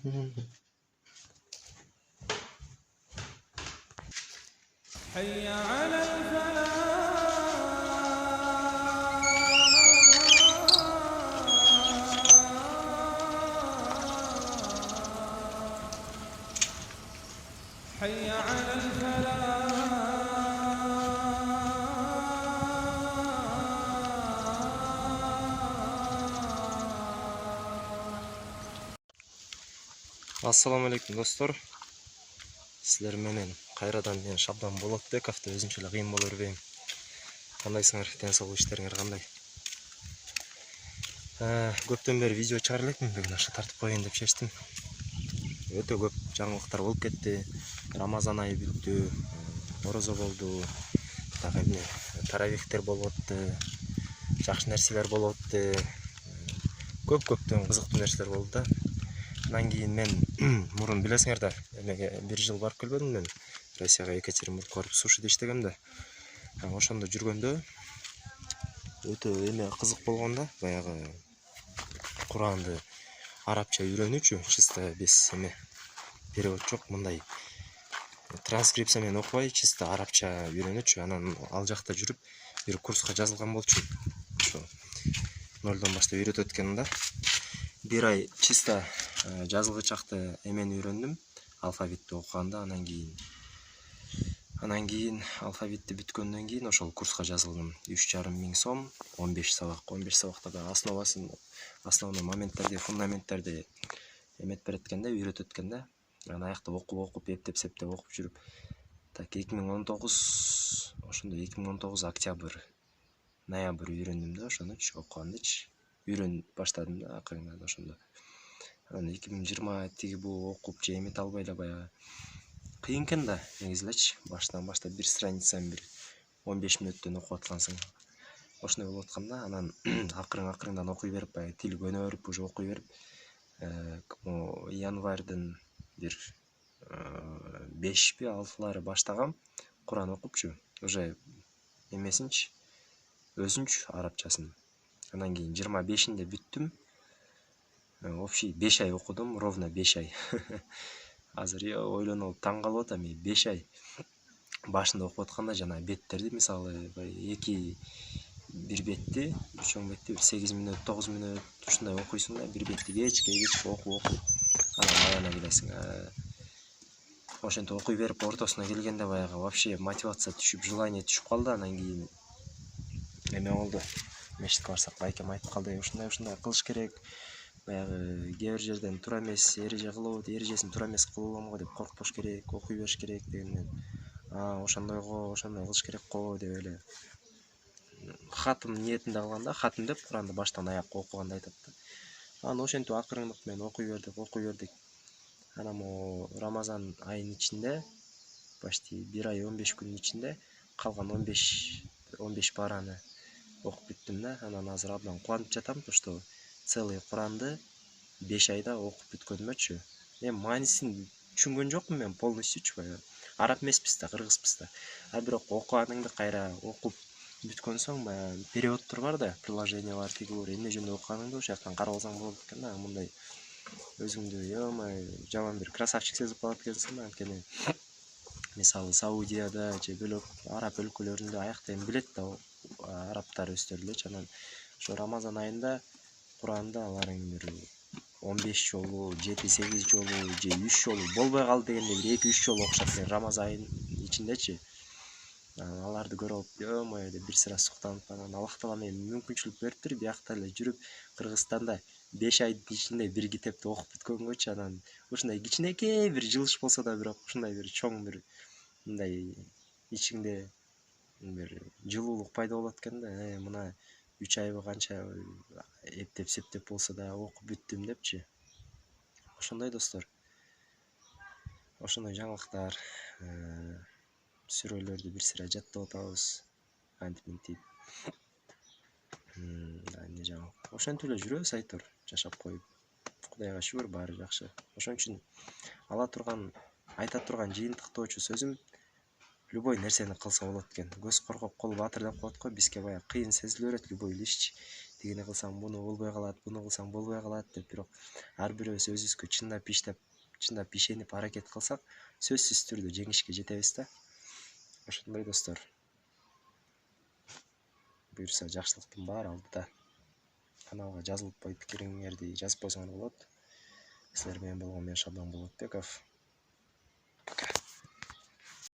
حي على الفلاح حي على الفلاح Assalamu alaikum dostlar. Sizler менен кайрадан мен Шабдан Болотбековду өзүнчө эле кыйын боло бербейм. Кандайсыңар? Ден соолук иштериңер кандай? Көптөн бери видео чыгара элекмин, бүгүн аша тартып коеюн деп чечтим. Өтө көп жаңылыктар болуп кетти. Рамазан айы бүттү, орозо болду. Дагы эмне таравихтер болуп атты. Жакшы нерселер болуп атты. Көптөн кызыктуу нерселер болду да. Андан кийин мен мурун билесиңер да, эмеге 1 жыл барып келбедим мен. Россияга Екатеринбургка барып сушиде иштегем да. Ошондо жүргөндө өтө эме кызык болгон да, баягы Куранды арабча үйрөнүүчү, чисто без эме перевод жок, мындай транскрипция менен окубай, чисто арабча үйрөнүүчү. Анан ал жакта жүрүп бир курска жазылган болчумун. Ошо нолдон баштап үйрөтөт экен да. 1 ай чисто жазылгычакты эмени үйрөндүм, алфавитти окуганда. Анан кийин алфавитти бүткөндөн кийин ошол курска жазылдым. 3,5 сом, 15 сабак. 15 сабакта да основной моменттерди, фундаменттерди эмет берет экен да, үйрөтөт экен да. Анан аякта окуп, эптеп-септеп окуп жүрүп, так 2019 ошондо 2019 октябрь, ноябрь үйрөндүм да, ошонучу окугандычы. Үйрөнүп баштадым да акырында ошондо. Анан 2020 тиги бул окуп же эмете албай эле баягы кыйын экен да, негизи элечи. Баштан баштап бир страницаны бир 15 мүнөттөн окуп аткансың. Ошондой болуп атканда, анан акырын-акырындан окуй берип, баягы тил көнө берип, уже окуй берип, январдын бир 5 6 баштагам Куран окупчу. Уже эмесинчи, өзүнчү арабчасын. Андан кийин 25-inde бүттүм. Общий 5 ай окудум, ровно 5 ай. Азыр ойлонуп таң калып атам, 5 ай башында окуп атканда жана беттерди, мисалы, бир бетти, үч чоң бетти 8 мүнөт, 9 мүнөт ушундай окуйсуң да, бир бетти кечке окуп, анан аягына келесиң. Ошентип окуй берип ортосуна келгенде баягы вообще мотивация түшүп, желание түшүп калды. Анан кийин эме болду. Мешитке барсак, байкем айтып калды, ушундай кылыш керек. Баягы кээ бир жерден туура эмес эреже кылып, эрежесин туура эмес кылып го деп коркпош керек, окуй бериш керек дегенден. Ошондойго, ошондой кылыш керек го деп эле хатым ниетинде кылганда, хатым деп Куранды баштан аякка окуганды айтат да. Анан ошентип акырындык менен окуй бердик. Анан могу Рамазан айынын ичинде, почти 1 ай 15 күнүн ичинде калган 15 параны окуп бүттүм да. Анан азыр абдан кубанып жатам, что целый Куранды 5 айда окуп бүткөнүмөчү. Маанисин түшүнгөн жокмун мен полностью, баягы араб эмеспиз да, кыргызбыз да. Бирок окуганыңды кайра окуп бүткөн соң, баягы переводдор бар да, приложение бар, тиги бар, эмне жөнүндө окуганыңды ошол жактан карап алсаң болот экен да. Мындай өзүңдү жаман бир красавчик сезип калат экенсиң да. Анткени мисалы Саудияда же бөлөк араб өлкөлөрүндө аякта эми билет да, арабтар өздөрү элечи. Анан ошо Рамазан айында Куранды аларың бир 15 жолу, 7-8 жолу же 3 жолу болбой калды дегенде бир 2-3 жолу окушат экен Рамазан айынын ичиндечи. Аларды көрүп, ёмой деп бир сыра суктанып, анан Аллах таала эми мүмкүнчүлүк бериптир, биякта эле жүрүп Кыргызстанда 5 айдын ичинде бир китепти окуп бүткөнгөчү. Анан ушундай кичинекей бир жылыш болсо да, бирок ушундай бир чоң бир мындай ичиңде бир жылуулук пайда болот экен да. Мына 3 айбы канча эптеп-септеп болсо да окуп бүттүм депчи. Ошондой достор. Ошондой жаңылыктар, сүрөлөрдү бир сыра жаттап атабыз. Антип-мынтип. Эмне жаңылык. Ошентип эле жүрөбүз айтор, жашап коюп. Кудайга шүгүр, баары жакшы. Ошон үчүн айта турган жыйынтыктоочу сөзүм, любой нерсени кылса болот экен. Көз коркок, кол баатыр деп коет го, бизге баягы кыйын сезиле берет любой ишчи. тигини кылсаң буну болбой калат, буну кылсаң болбой калат деп, бирок ар бирөөбүз өзүбүзгө чындап ишенип аракет кылсак, сөзсүз түрдө жеңишке жетебиз да. Ошондой достор. Буюрса жакшылыктын баары алдыда. Каналга жазылып ой пикириңерди жазып койсоңор болот. Силер менен болгон мен Шабан Болотбеков.